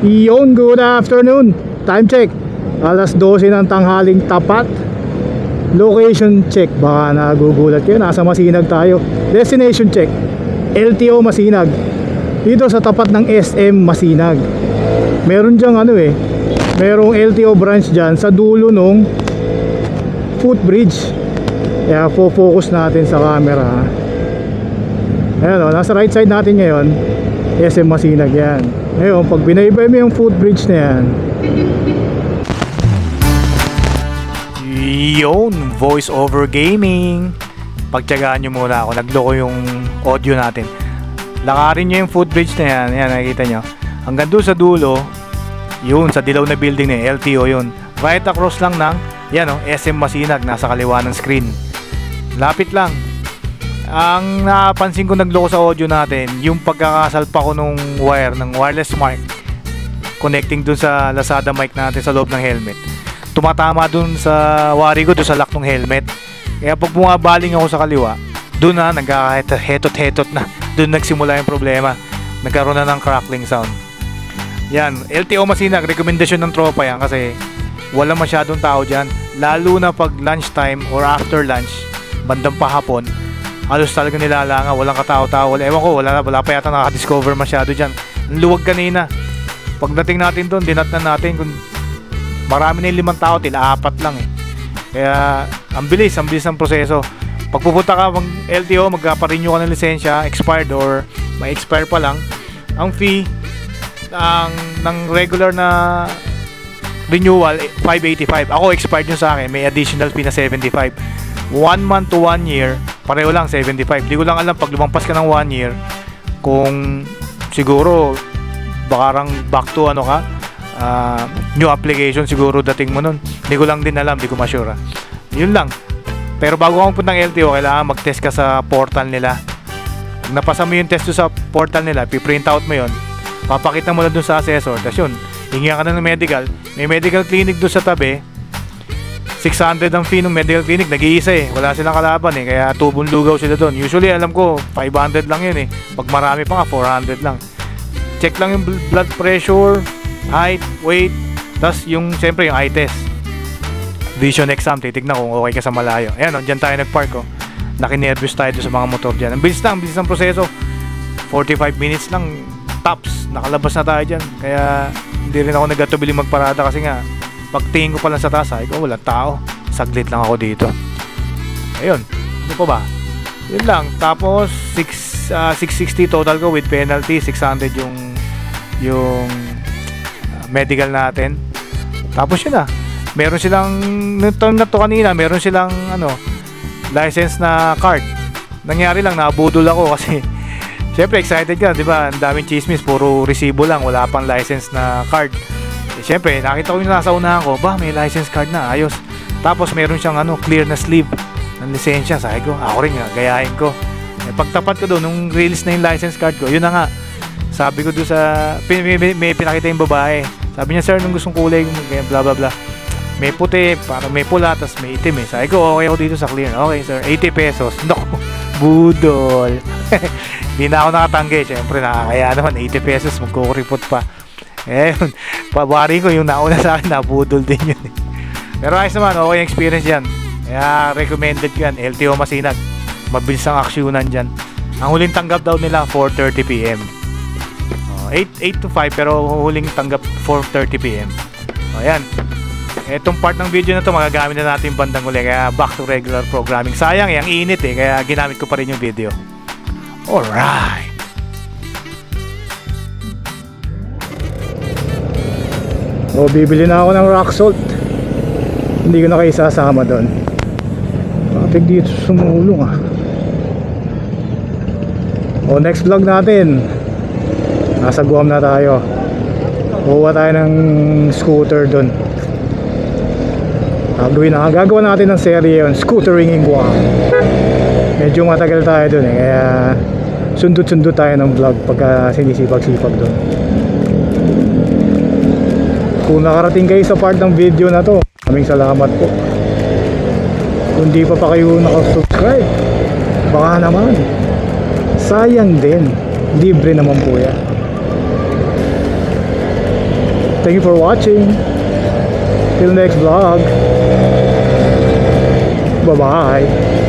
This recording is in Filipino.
Iyon, good afternoon. Time check, alas 12 ng tanghaling tapat. Location check, baka nagugulat kayo, nasa Masinag tayo. Destination check, LTO Masinag. Dito sa tapat ng SM Masinag. Meron dyang ano merong LTO branch dyan sa dulo nung footbridge. Kaya focus natin sa camera. Ayan o, nasa right side natin ngayon, SM Masinag yan. Ngayon, pag binaybay mo yung footbridge na yan, yun, voice over gaming. Pagtyagaan nyo muna ako, nagloko yung audio natin. Lakarin nyo yung footbridge na yan. Yan, nakikita nyo hanggang doon sa dulo. Yun, sa dilaw na building na LTO yun. Right across lang ng yan SM Masinag, nasa kaliwa ng screen. Lapit lang. Ang napansin ko nagloko sa audio natin, yung pagkakasalpa ko nung wire ng wireless mic connecting dun sa Lazada mic natin sa loob ng helmet, tumatama dun sa wari ko, dun sa lock ng helmet. Kaya pag bumabaling ako sa kaliwa, dun na nagkakahetot-hetot na. Dun nagsimula yung problema, nagkaroon na ng crackling sound. Yan, LTO Masinag, rekomendasyon ng tropa yan kasi wala masyadong tao dyan, lalo na pag lunchtime or after lunch, bandang pahapon. Halos talaga nilalanga, walang katao-tao. Ewan ko, wala pa yata nakadiscover masyado dyan. Ang luwag kanina. Pagdating natin doon, dinatnan natin kung marami na yung 5 tao, tila 4 lang Kaya ang bilis ng proseso. Pag pupunta ka ng LTO, magpa-renew ka ng lisensya, expired or may expire pa lang, ang fee ng regular na renewal 585. Ako expired yun sa akin, may additional fee na 75. 1 month to 1 year, pareho lang 75. Di ko lang alam pag lumampas ka ng 1 year kung siguro baka rang back to new application siguro dating mo nun. Di ko lang din alam, di ko ma-sure. Yun lang. Pero bago ka magpunta ng LTO, kailangan mag-test ka sa portal nila. Pag napasa mo yung test sa portal nila, piprint out mo yun, papakita mo lang dun sa assessor. Tapos yun, hingihan ka na ng medical. May medical clinic dun sa tabi. 600 ang fee ng medical clinic, nag-iisa wala silang kalaban kaya tubong lugaw sila doon. Usually alam ko 500 lang yun pag marami pa nga 400 lang. Check lang yung blood pressure, height, weight, tas yung siyempre yung eye test, vision exam, titignan kung okay ka sa malayo. Ayan dyan tayo nagpark nakinervous tayo sa mga motor dyan. Ang bilis ng proseso, 45 minutes lang tops, nakalabas na tayo dyan. Kaya hindi rin ako nagatubili magparada kasi nga pagtingin ko pa lang sa taas, walang tao, saglit lang ako dito. Ayun, ano pa ba? Yun lang. Tapos 660 total ko with penalty, 600 yung medical natin. Tapos yun meron silang nung na to kanina, meron silang license na card. Nangyari lang, nabudol ako kasi syempre excited ka, di ba? Ang daming chismis, puro resibo lang, wala pang license na card. Siyempre, nakita ko yung nasa unahan ko, may license card na, ayos. Tapos meron siyang clear na sleeve ng lisensya. Sabi ko, ako rin gayahin ko. Pagtapat ko doon, nung release na yung license card ko, yun na nga. Sabi ko doon may pinakita yung babae. Sabi niya, sir, nung gustong kulay, bla bla bla. May puti, parang may pula, tas may itim Sabi ko, okay ako dito sa clear. Okay, sir, 80 pesos. Naku, budol. Hindi na ako nakatanggi. Siyempre, nakakaya naman, 80 pesos, magkukuripot pa. Pabari ko yung nauna sa akin, nabudol din yun Pero ayos naman, okay yung experience yan. Kaya recommended ko yan, LTO Masinag. Mabilis ang aksyonan dyan. Ang huling tanggap daw nila 4:30 PM 8 to 5 pero huling tanggap 4:30 PM Ayan. Etong part ng video na to magagamit na natin bandang uli. Kaya back to regular programming. Sayang ang init kaya ginamit ko pa rin yung video. Alright, bibili na ako ng rock salt. Hindi ko na kayo isasama doon. Traffic dito sumulong next vlog natin, nasa Guam na tayo. Kuha tayo ng scooter doon. Gagawa natin ng serye yun, scootering in Guam. Medyo matagal tayo doon kaya sundot-sundot tayo ng vlog pagka sinisipag-sipag doon. Kung nakarating kayo sa part ng video na to, maraming salamat po. Kung di pa kayo nakasubscribe, baka naman, sayang din, libre naman po yan. Thank you for watching. Till next vlog. Bye-bye.